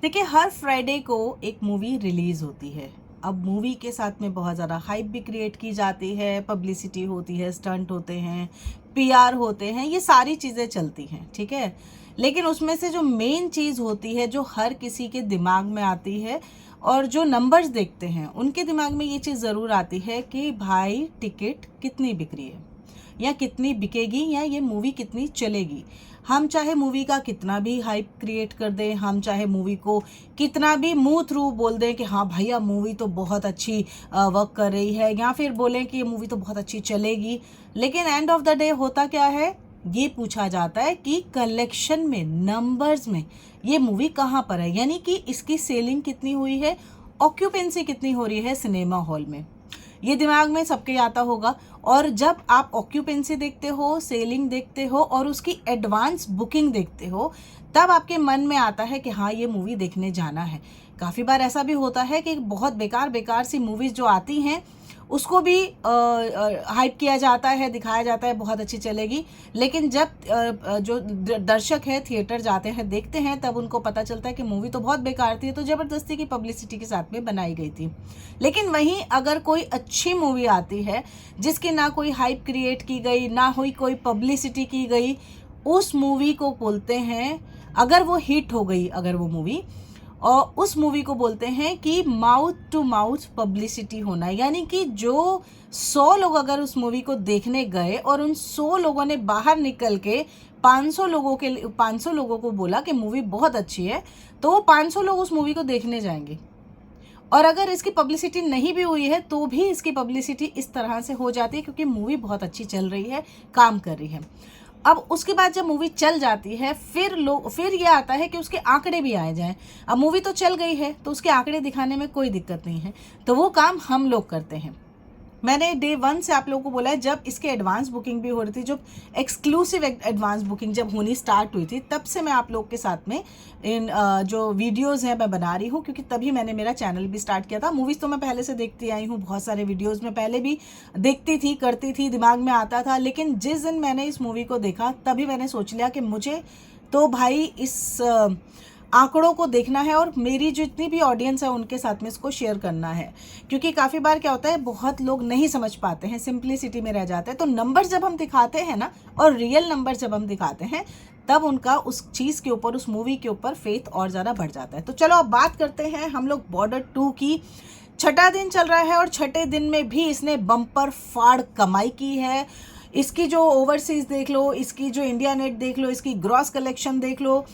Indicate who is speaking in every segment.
Speaker 1: देखिए, हर फ्राइडे को एक मूवी रिलीज होती है। अब मूवी के साथ में बहुत ज़्यादा हाइप भी क्रिएट की जाती है, पब्लिसिटी होती है, स्टंट होते हैं, पीआर होते हैं, ये सारी चीज़ें चलती हैं, ठीक है। लेकिन उसमें से जो मेन चीज़ होती है, जो हर किसी के दिमाग में आती है और जो नंबर्स देखते हैं उनके दिमाग में ये चीज़ ज़रूर आती है कि भाई टिकट कितनी बिक रही है, या कितनी बिकेगी, या ये मूवी कितनी चलेगी। हम चाहे मूवी का कितना भी हाइप क्रिएट कर दें, हम चाहे मूवी को कितना भी मुंह थ्रू बोल दें कि हाँ भैया मूवी तो बहुत अच्छी वर्क कर रही है, या फिर बोलें कि ये मूवी तो बहुत अच्छी चलेगी, लेकिन एंड ऑफ द डे होता क्या है, ये पूछा जाता है कि कलेक्शन में, नंबर्स में ये मूवी कहाँ पर है, यानी कि इसकी सेलिंग कितनी हुई है, ऑक्यूपेंसी कितनी हो रही है सिनेमा हॉल में। ये दिमाग में सबके आता होगा। और जब आप ऑक्यूपेंसी देखते हो, सेलिंग देखते हो और उसकी एडवांस बुकिंग देखते हो, तब आपके मन में आता है कि हाँ ये मूवी देखने जाना है। काफ़ी बार ऐसा भी होता है कि बहुत बेकार बेकार सी मूवीज़ जो आती हैं उसको भी हाइप किया जाता है, दिखाया जाता है बहुत अच्छी चलेगी, लेकिन जब जो दर्शक है थिएटर जाते हैं, देखते हैं, तब उनको पता चलता है कि मूवी तो बहुत बेकार थी, तो ज़बरदस्ती की पब्लिसिटी के साथ में बनाई गई थी। लेकिन वहीं अगर कोई अच्छी मूवी आती है जिसकी ना कोई हाइप क्रिएट की गई, ना हुई कोई पब्लिसिटी की गई, उस मूवी को बोलते हैं, अगर वो हिट हो गई, अगर वो मूवी, और उस मूवी को बोलते हैं कि माउथ टू माउथ पब्लिसिटी होना। यानी कि जो 100 लोग अगर उस मूवी को देखने गए और उन 100 लोगों ने बाहर निकल के 500 लोगों को बोला कि मूवी बहुत अच्छी है, तो वो 500 लोग उस मूवी को देखने जाएंगे। और अगर इसकी पब्लिसिटी नहीं भी हुई है तो भी इसकी पब्लिसिटी इस तरह से हो जाती है क्योंकि मूवी बहुत अच्छी चल रही है, काम कर रही है। अब उसके बाद जब मूवी चल जाती है, फिर ये आता है कि उसके आंकड़े भी आए जाएं। अब मूवी तो चल गई है तो उसके आंकड़े दिखाने में कोई दिक्कत नहीं है, तो वो काम हम लोग करते हैं। मैंने डे 1 से आप लोगों को बोला है, जब इसके एडवांस बुकिंग भी हो रही थी, जो एक्सक्लूसिव एडवांस बुकिंग जब होनी स्टार्ट हुई थी, तब से मैं आप लोग के साथ में इन जो वीडियोस हैं मैं बना रही हूँ, क्योंकि तभी मैंने मेरा चैनल भी स्टार्ट किया था। मूवीज़ तो मैं पहले से देखती आई हूँ, बहुत सारे वीडियोज़ में पहले भी देखती थी, करती थी, दिमाग में आता था, लेकिन जिस दिन मैंने इस मूवी को देखा तभी मैंने सोच लिया कि मुझे तो भाई इस आंकड़ों को देखना है और मेरी जितनी भी ऑडियंस है उनके साथ में इसको शेयर करना है। क्योंकि काफ़ी बार क्या होता है, बहुत लोग नहीं समझ पाते हैं, सिंप्लिसिटी में रह जाते हैं। तो नंबर जब हम दिखाते हैं ना, और रियल नंबर जब हम दिखाते हैं, तब उनका उस चीज़ के ऊपर, उस मूवी के ऊपर फेथ और ज़्यादा बढ़ जाता है। तो चलो अब बात करते हैं हम लोग बॉर्डर 2 की। छठा दिन चल रहा है और छठे दिन में भी इसने बम्पर फाड़ कमाई की है। इसकी जो ओवरसीज़ देख लो, इसकी जो इंडिया नेट देख लो, इसकी ग्रॉस कलेक्शन देख लो,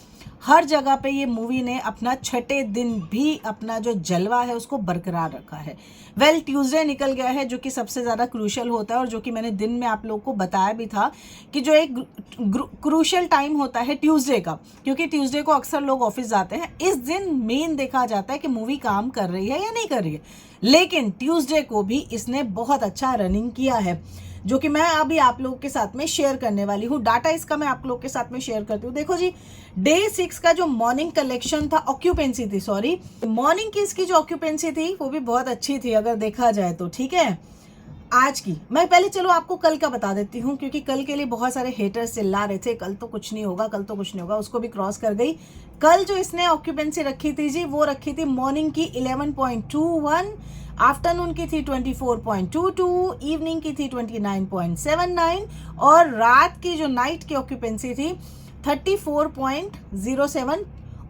Speaker 1: हर जगह पे ये मूवी ने अपना छठे दिन भी अपना जो जलवा है उसको बरकरार रखा है। वेल, ट्यूसडे निकल गया है, जो कि सबसे ज़्यादा क्रूशल होता है, और जो कि मैंने दिन में आप लोगों को बताया भी था कि जो एक क्रूशल टाइम होता है ट्यूसडे का, क्योंकि ट्यूसडे को अक्सर लोग ऑफिस जाते हैं। इस दिन मेन देखा जाता है कि मूवी काम कर रही है या नहीं कर रही है। लेकिन ट्यूसडे को भी इसने बहुत अच्छा रनिंग किया है, जो कि मैं अभी आप लोगों के साथ में शेयर करने वाली हूँ। डाटा इसका मैं आप लोगों के साथ में शेयर करती हूँ। देखो जी, डे 6 का जो मॉर्निंग कलेक्शन था, ऑक्यूपेंसी थी, सॉरी, मॉर्निंग की इसकी जो ऑक्यूपेंसी थी वो भी बहुत अच्छी थी अगर देखा जाए तो, ठीक है। आज की मैं पहले चलो आपको कल का बता देती हूँ, क्योंकि कल के लिए बहुत सारे हेटर्स चिल्ला रहे थे कल तो कुछ नहीं होगा, कल तो कुछ नहीं होगा, उसको भी क्रॉस कर गई। कल जो इसने ऑक्यूपेंसी रखी थी जी, वो रखी थी मॉर्निंग की 11.21, आफ्टरनून की थी 24.22, इवनिंग की थी 29.79, और रात की जो नाइट की ऑक्यूपेंसी थी 34.07।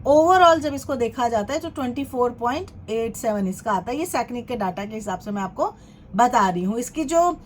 Speaker 1: ओवरऑल जब इसको देखा जाता है तो 24.87 इसका आता है। ये सैकनिक के डाटा के हिसाब से मैं आपको बता रही हूँ। इसकी जो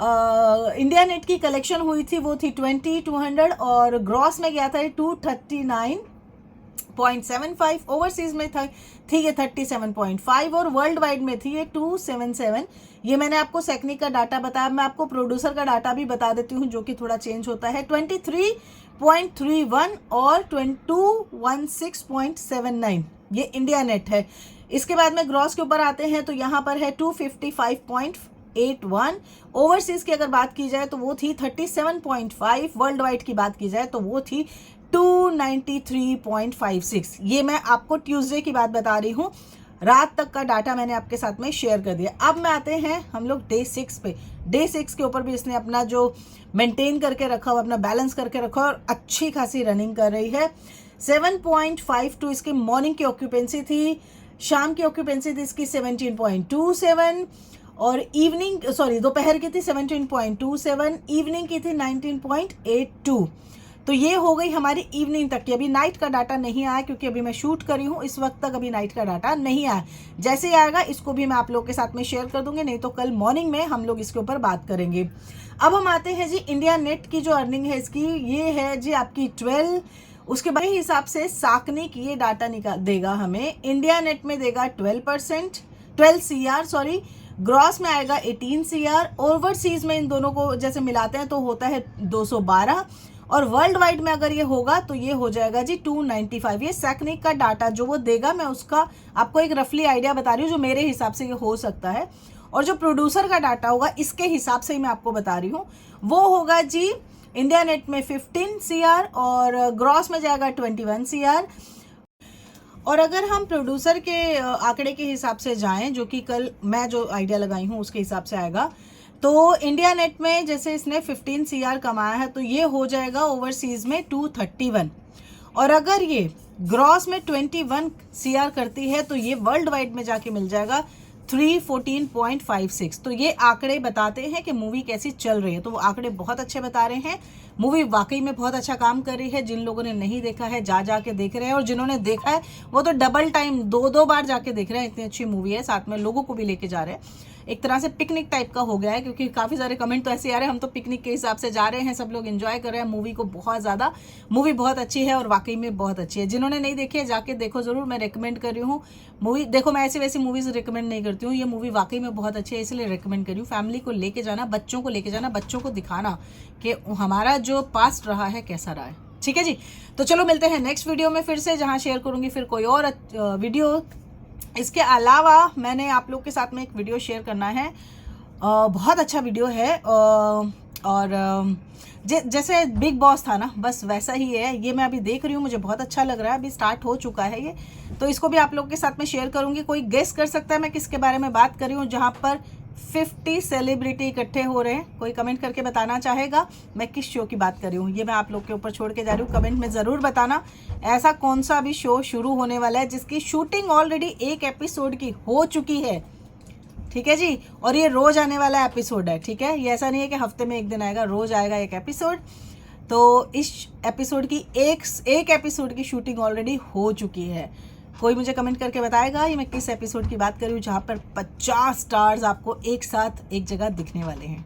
Speaker 1: इंडिया नेट की कलेक्शन हुई थी वो थी 20,200, और ग्रॉस में गया था 239.75, ओवरसीज में थी ये 37.5, और वर्ल्ड वाइड में थी ये 277। ये मैंने आपको सेकनिक का डाटा बताया। मैं आपको प्रोड्यूसर का डाटा भी बता देती हूँ, जो कि थोड़ा चेंज होता है। 23.31 और 2216.79 ये इंडिया नेट है। इसके बाद में ग्रॉस के ऊपर आते हैं तो यहाँ पर है 255.81। ओवरसीज की अगर बात की जाए तो वो थी 37.5। वर्ल्ड वाइड की बात की जाए तो वो थी 293.56। ये मैं आपको ट्यूसडे की बात बता रही हूँ। रात तक का डाटा मैंने आपके साथ में शेयर कर दिया। अब मैं आते हैं हम लोग डे 6 पे। डे 6 के ऊपर भी इसने अपना जो मेंटेन करके रखा हुआ, अपना बैलेंस करके रखा और अच्छी खासी रनिंग कर रही है। 7.52 इसकी मॉर्निंग की ऑक्यूपेंसी थी, शाम की ऑक्यूपेंसी थी इसकी 17.27 और दोपहर की थी 17.27, इवनिंग की थी 19.82। तो ये हो गई हमारी इवनिंग तक की। अभी नाइट का डाटा नहीं आया क्योंकि अभी मैं शूट करी हूँ, इस वक्त तक अभी नाइट का डाटा नहीं आया। जैसे ही आएगा इसको भी मैं आप लोग के साथ में शेयर कर दूंगी, नहीं तो कल मॉर्निंग में हम लोग इसके ऊपर बात करेंगे। अब हम आते हैं जी इंडिया नेट की जो अर्निंग है इसकी, ये है जी आपकी 12। उसके बाद हिसाब से साकनिक ये डाटा निकाल देगा हमें, इंडिया नेट में देगा 12 CR, ग्रॉस में आएगा 18 CR, ओवरसीज में इन दोनों को जैसे मिलाते हैं तो होता है 212, और वर्ल्ड वाइड में अगर ये होगा तो ये हो जाएगा जी 295। ये सैकनिक का डाटा जो वो देगा, मैं उसका आपको एक रफली आइडिया बता रही हूँ जो मेरे हिसाब से ये हो सकता है, और जो प्रोड्यूसर का डाटा होगा इसके हिसाब से ही मैं आपको बता रही हूँ। वो होगा जी इंडिया नेट में 15 CR और ग्रॉस में जाएगा 21 CR। और अगर हम प्रोड्यूसर के आंकड़े के हिसाब से जाएं, जो कि कल मैं जो आइडिया लगाई हूँ उसके हिसाब से आएगा, तो इंडिया नेट में जैसे इसने 15 CR कमाया है तो ये हो जाएगा ओवरसीज में 231, और अगर ये ग्रॉस में 21 CR करती है तो ये वर्ल्ड वाइड में जाके मिल जाएगा 314.56। तो ये आंकड़े बताते हैं कि मूवी कैसी चल रही है, तो वो आंकड़े बहुत अच्छे बता रहे हैं। मूवी वाकई में बहुत अच्छा काम कर रही है। जिन लोगों ने नहीं देखा है जा के देख रहे हैं, और जिन्होंने देखा है वो तो डबल टाइम 2 बार जाके देख रहे हैं, इतनी अच्छी मूवी है। साथ में लोगों को भी लेके जा रहे हैं, एक तरह से पिकनिक टाइप का हो गया है, क्योंकि काफ़ी सारे कमेंट तो ऐसे आ रहे हैं हम तो पिकनिक के हिसाब से जा रहे हैं, सब लोग एंजॉय कर रहे हैं मूवी को बहुत ज़्यादा। मूवी बहुत अच्छी है और वाकई में बहुत अच्छी है। जिन्होंने नहीं देखी है जाके देखो ज़रूर, मैं रिकमेंड कर रही हूँ मूवी। देखो मैं ऐसी वैसी मूवीज़ रिकमेंड नहीं करती हूँ, ये मूवी वाकई में बहुत अच्छी है इसलिए रिकमेंड करी हूँ। फैमिली को लेके जाना, बच्चों को लेके जाना, बच्चों को दिखाना कि हमारा जो पास्ट रहा है कैसा रहा है। ठीक है जी, तो चलो मिलते हैं नेक्स्ट वीडियो में फिर से, जहाँ शेयर करूँगी फिर कोई और वीडियो। इसके अलावा मैंने आप लोग के साथ में एक वीडियो शेयर करना है, बहुत अच्छा वीडियो है, और जैसे बिग बॉस था ना, बस वैसा ही है। ये मैं अभी देख रही हूँ, मुझे बहुत अच्छा लग रहा है, अभी स्टार्ट हो चुका है ये, तो इसको भी आप लोग के साथ में शेयर करूँगी। कोई गेस कर सकता है मैं किसके बारे में बात कर रही हूँ, जहाँ पर 50 सेलिब्रिटी इकट्ठे हो रहे हैं? कोई कमेंट करके बताना चाहेगा मैं किस शो की बात कर रही हूँ? ये मैं आप लोग के ऊपर छोड़ के जा रही हूँ, कमेंट में ज़रूर बताना। ऐसा कौन सा अभी शो शुरू होने वाला है जिसकी शूटिंग ऑलरेडी एक एपिसोड की हो चुकी है? ठीक है जी, और ये रोज आने वाला एपिसोड है। ठीक है, ये ऐसा नहीं है कि हफ्ते में एक दिन आएगा, रोज आएगा एक एपिसोड। तो इस एपिसोड की एक एपिसोड की शूटिंग ऑलरेडी हो चुकी है। कोई मुझे कमेंट करके बताएगा ये मैं किस एपिसोड की बात कर रही हूँ, जहाँ पर 50 स्टार्स आपको एक साथ एक जगह दिखने वाले हैं।